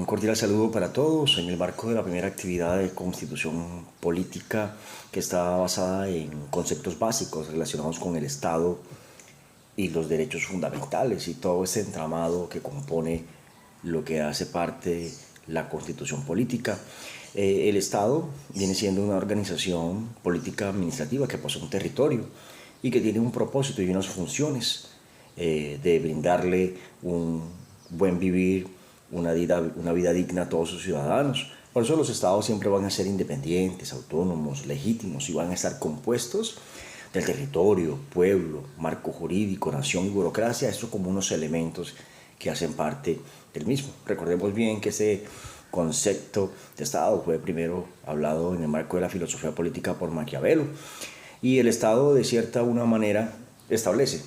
Un cordial saludo para todos en el marco de la primera actividad de constitución política que está basada en conceptos básicos relacionados con el Estado y los derechos fundamentales y todo ese entramado que compone lo que hace parte la constitución política. El Estado viene siendo una organización política administrativa que posee un territorio y que tiene un propósito y unas funciones de brindarle un buen vivir, una vida digna a todos sus ciudadanos. Por eso los estados siempre van a ser independientes, autónomos, legítimos y van a estar compuestos del territorio, pueblo, marco jurídico, nación y burocracia, estos como unos elementos que hacen parte del mismo. Recordemos bien que ese concepto de Estado fue primero hablado en el marco de la filosofía política por Maquiavelo, y el Estado de cierta manera establece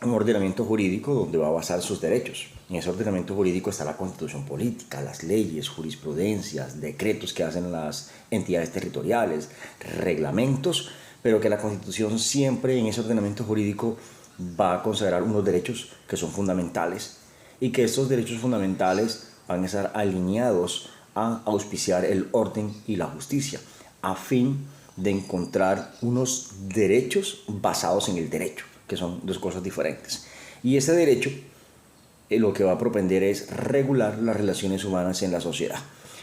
un ordenamiento jurídico donde va a basar sus derechos. En ese ordenamiento jurídico está la constitución política, las leyes, jurisprudencias, decretos que hacen las entidades territoriales, reglamentos, pero que la constitución siempre en ese ordenamiento jurídico va a consagrar unos derechos que son fundamentales y que estos derechos fundamentales van a estar alineados a auspiciar el orden y la justicia, a fin de encontrar unos derechos basados en el derecho, que son dos cosas diferentes. Y ese derecho lo que va a propender es regular las relaciones humanas en la sociedad.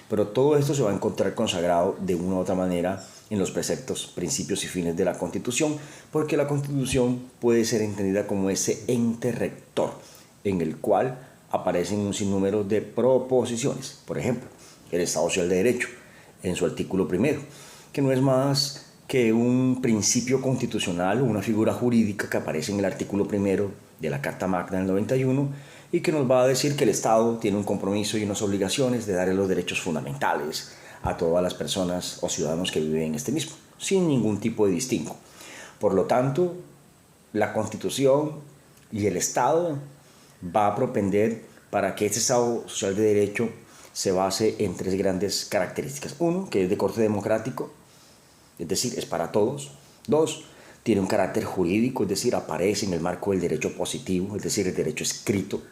Pero todo esto se va a encontrar consagrado de una u otra manera en los preceptos, principios y fines de la Constitución, porque la Constitución puede ser entendida como ese ente rector en el cual aparecen un sinnúmero de proposiciones. Por ejemplo, el Estado Social de Derecho, en su artículo primero, que no es más que un principio constitucional o una figura jurídica que aparece en el artículo primero de la Carta Magna del 91 y que nos va a decir que el Estado tiene un compromiso y unas obligaciones de darle los derechos fundamentales a todas las personas o ciudadanos que viven en este mismo, sin ningún tipo de distingo. Por lo tanto, la Constitución y el Estado va a propender para que este Estado Social de Derecho se base en tres grandes características. Uno, que es de corte democrático, es decir, es para todos. Dos, tiene un carácter jurídico, es decir, aparece en el marco del derecho positivo, es decir, el derecho escrito.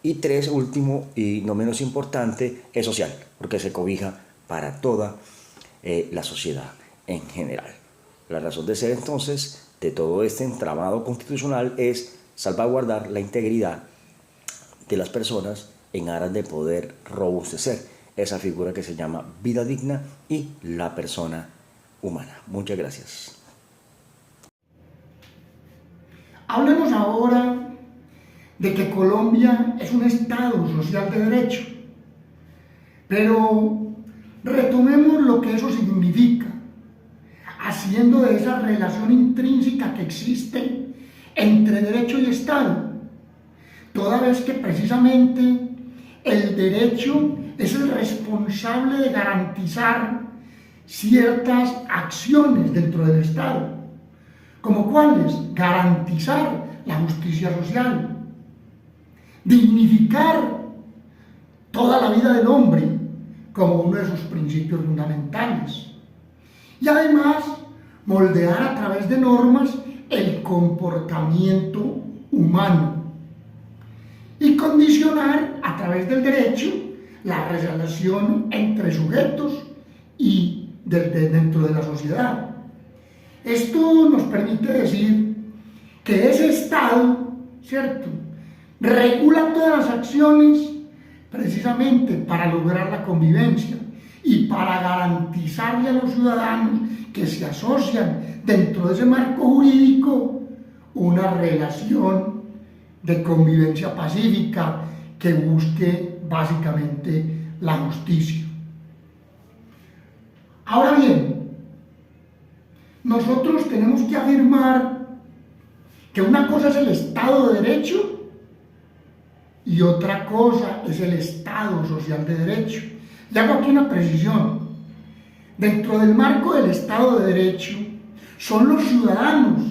Y tres, último y no menos importante, es social, porque se cobija para toda la sociedad en general. La razón de ser entonces de todo este entramado constitucional es salvaguardar la integridad de las personas en aras de poder robustecer esa figura que se llama vida digna y la persona humana. Muchas gracias. Hablemos ahora de que Colombia es un Estado social de derecho, pero retomemos lo que eso significa, haciendo de esa relación intrínseca que existe entre derecho y Estado, toda vez que precisamente el derecho es el responsable de garantizar ciertas acciones dentro del Estado, como cuáles: garantizar la justicia social, dignificar toda la vida del hombre como uno de sus principios fundamentales, y además moldear a través de normas el comportamiento humano y condicionar a través del derecho la relación entre sujetos y dentro de la sociedad. Esto nos permite decir que ese Estado, ¿cierto?, regula todas las acciones precisamente para lograr la convivencia y para garantizarle a los ciudadanos que se asocian dentro de ese marco jurídico una relación de convivencia pacífica que busque básicamente la justicia. Ahora bien, nosotros tenemos que afirmar que una cosa es el Estado de Derecho y otra cosa es el Estado Social de Derecho. Y hago aquí una precisión. Dentro del marco del Estado de Derecho son los ciudadanos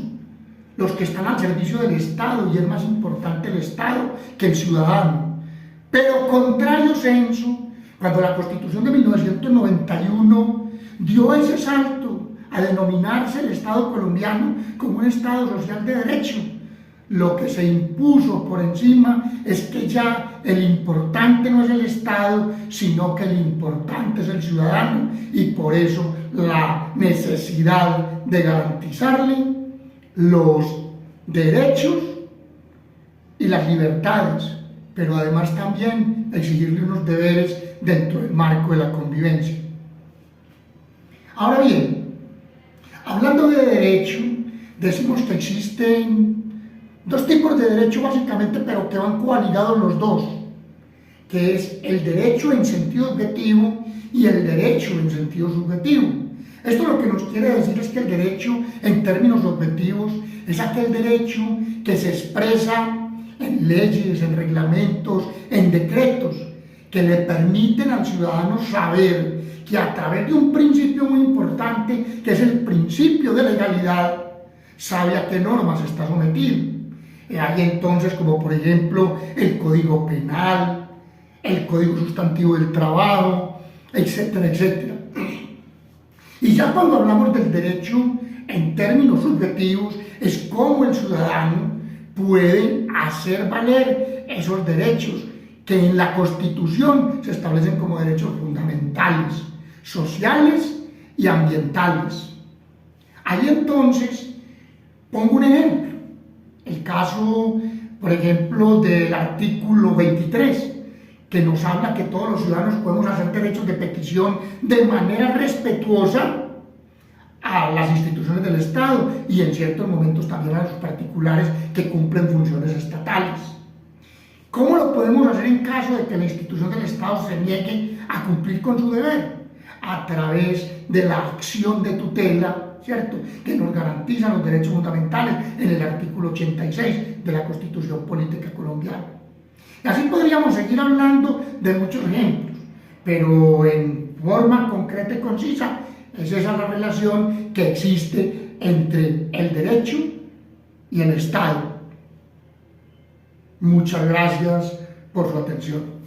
los que están al servicio del Estado, y es más importante el Estado que el ciudadano. Pero contrario censo, cuando la Constitución de 1991 dio ese salto a denominarse el Estado colombiano como un Estado social de derecho, lo que se impuso por encima es que ya el importante no es el Estado, sino que el importante es el ciudadano, y por eso la necesidad de garantizarle los derechos y las libertades, pero además también exigirle unos deberes dentro del marco de la convivencia. Ahora bien, hablando de derecho, decimos que existen dos tipos de derecho básicamente, pero que van coaligados los dos, que es el derecho en sentido objetivo y el derecho en sentido subjetivo. Esto lo que nos quiere decir es que el derecho en términos objetivos es aquel derecho que se expresa en leyes, en reglamentos, en decretos, que le permiten al ciudadano saber que a través de un principio muy importante, que es el principio de legalidad, sabe a qué normas está sometido. Hay entonces, como por ejemplo, el Código Penal, el Código Sustantivo del Trabajo, etcétera, etcétera. Y ya cuando hablamos del derecho en términos subjetivos, es cómo el ciudadano puede hacer valer esos derechos que en la Constitución se establecen como derechos fundamentales, sociales y ambientales. Ahí entonces pongo un ejemplo, el caso, por ejemplo, del artículo 23, que nos habla que todos los ciudadanos podemos hacer derechos de petición de manera respetuosa a las instituciones del Estado y en ciertos momentos también a los particulares que cumplen funciones estatales. ¿Cómo lo podemos hacer en caso de que la institución del Estado se niegue a cumplir con su deber? A través de la acción de tutela, ¿cierto?, que nos garantiza los derechos fundamentales en el artículo 86 de la Constitución Política Colombiana. Y así podríamos seguir hablando de muchos ejemplos, pero en forma concreta y concisa es esa la relación que existe entre el derecho y el Estado. Muchas gracias por su atención.